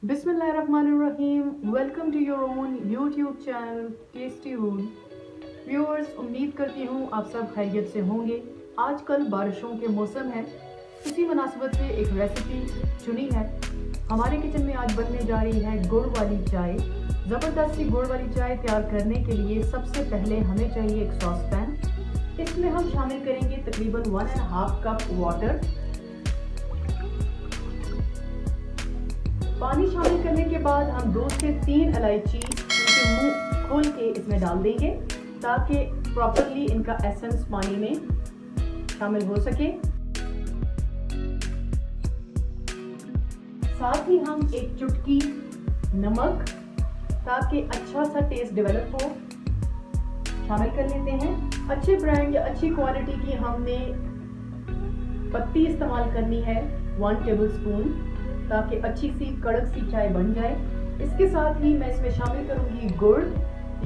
बिस्मिल्लाहिर्रहमानिर्रहीम। Welcome to your own YouTube channel tasty food. Viewers, उम्मीद करती हूँ आप सब खैरियत से होंगे। आजकल बारिशों के मौसम है, इसी मुनासिबत से एक रेसिपी चुनी है। हमारे किचन में आज बनने जा रही है गुड़ वाली चाय। ज़बरदस्त सी गुड़ वाली चाय तैयार करने के लिए सबसे पहले हमें चाहिए एक सॉस पैन। इसमें हम शामिल करेंगे तकरीबन 1.5 कप वाटर। पानी शामिल करने के बाद हम 2 से 3 इलायची इनके मुंह खोल के इसमें डाल देंगे ताकि प्रॉपरली इनका एसेंस पानी में शामिल हो सके। साथ ही हम एक चुटकी नमक, ताकि अच्छा सा टेस्ट डेवलप हो, शामिल कर लेते हैं। अच्छे ब्रांड या अच्छी क्वालिटी की हमने पत्ती इस्तेमाल करनी है 1 टेबलस्पून, ताकि अच्छी सी कड़क सी चाय बन जाए। इसके साथ ही मैं इसमें शामिल करूंगी गुड़।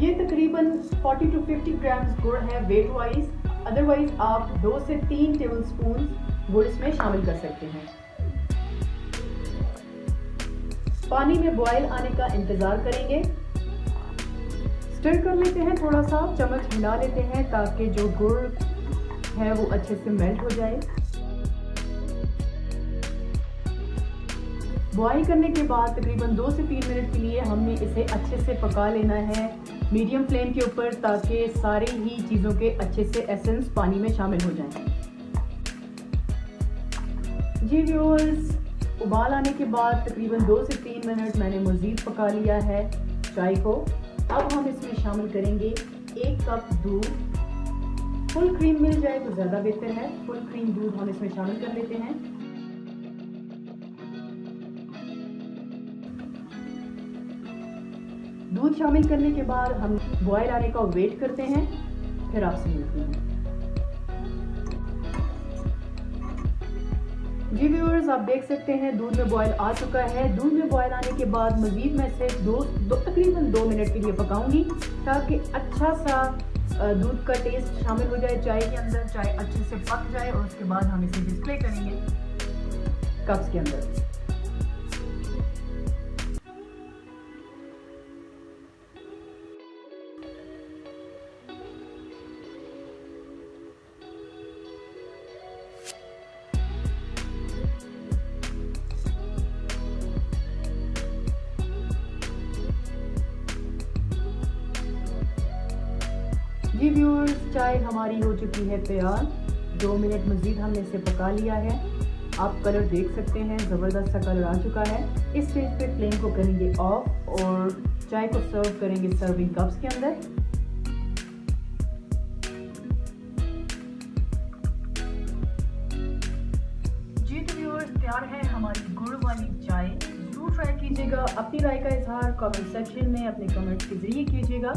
ये तकरीबन 40 to 50 ग्राम्स गुड़ है वेट वाइज। अदरवाइज आप 2 से 3 टेबलस्पून गुड़ इसमें शामिल कर सकते हैं। पानी में बॉयल आने का इंतजार करेंगे। स्टर कर लेते हैं, थोड़ा सा चम्मच हिला लेते हैं ताकि जो गुड़ है वो अच्छे से मेल्ट हो जाए। बॉईल करने के बाद तकरीबन 2 से 3 मिनट के लिए हमने इसे अच्छे से पका लेना है मीडियम फ्लेम के ऊपर, ताकि सारे ही चीज़ों के अच्छे से एसेंस पानी में शामिल हो जाएं। जी व्यूअर्स, उबाल आने के बाद तकरीबन 2 से 3 मिनट मैंने मज़ीद पका लिया है चाय को। अब हम इसमें शामिल करेंगे 1 कप दूध। फुल क्रीम मिल जाए तो ज़्यादा बेहतर है। फुल क्रीम दूध हम इसमें शामिल कर लेते हैं। दूध शामिल करने के बाद हम बॉयल आने का वेट करते हैं, फिर आपसे मिलते हैं। जी व्यूअर्स, आप देख सकते हैं दूध में बॉयल आ चुका है। दूध में बॉयल आने के बाद मज़ीद मैं इसे तकरीबन 2 मिनट के लिए पकाऊंगी, ताकि अच्छा सा दूध का टेस्ट शामिल हो जाए चाय के अंदर, चाय अच्छे से पक जाए। और उसके बाद हम इसे डिस्प्ले करेंगे कप्स के अंदर। जी व्यूअर्स, चाय हमारी हो चुकी है तैयार। 2 मिनट मज़ीद हमने इसे पका लिया है। आप कलर देख सकते हैं, ज़बरदस्त सा कलर आ चुका है। इस स्टेज पे फ्लेम को करेंगे ऑफ और चाय को सर्व करेंगे सर्विंग कप्स के अंदर। जी तो व्यूअर्स, तैयार है हमारी गुड़ वाली चाय। जरूर ट्राई कीजिएगा। अपनी राय का इजहार कमेंट सेक्शन में अपने कमेंट्स के जरिए कीजिएगा।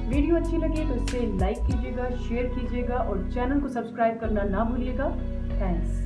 वीडियो अच्छी लगे तो इसे लाइक कीजिएगा, शेयर कीजिएगा और चैनल को सब्सक्राइब करना ना भूलिएगा। थैंक्स।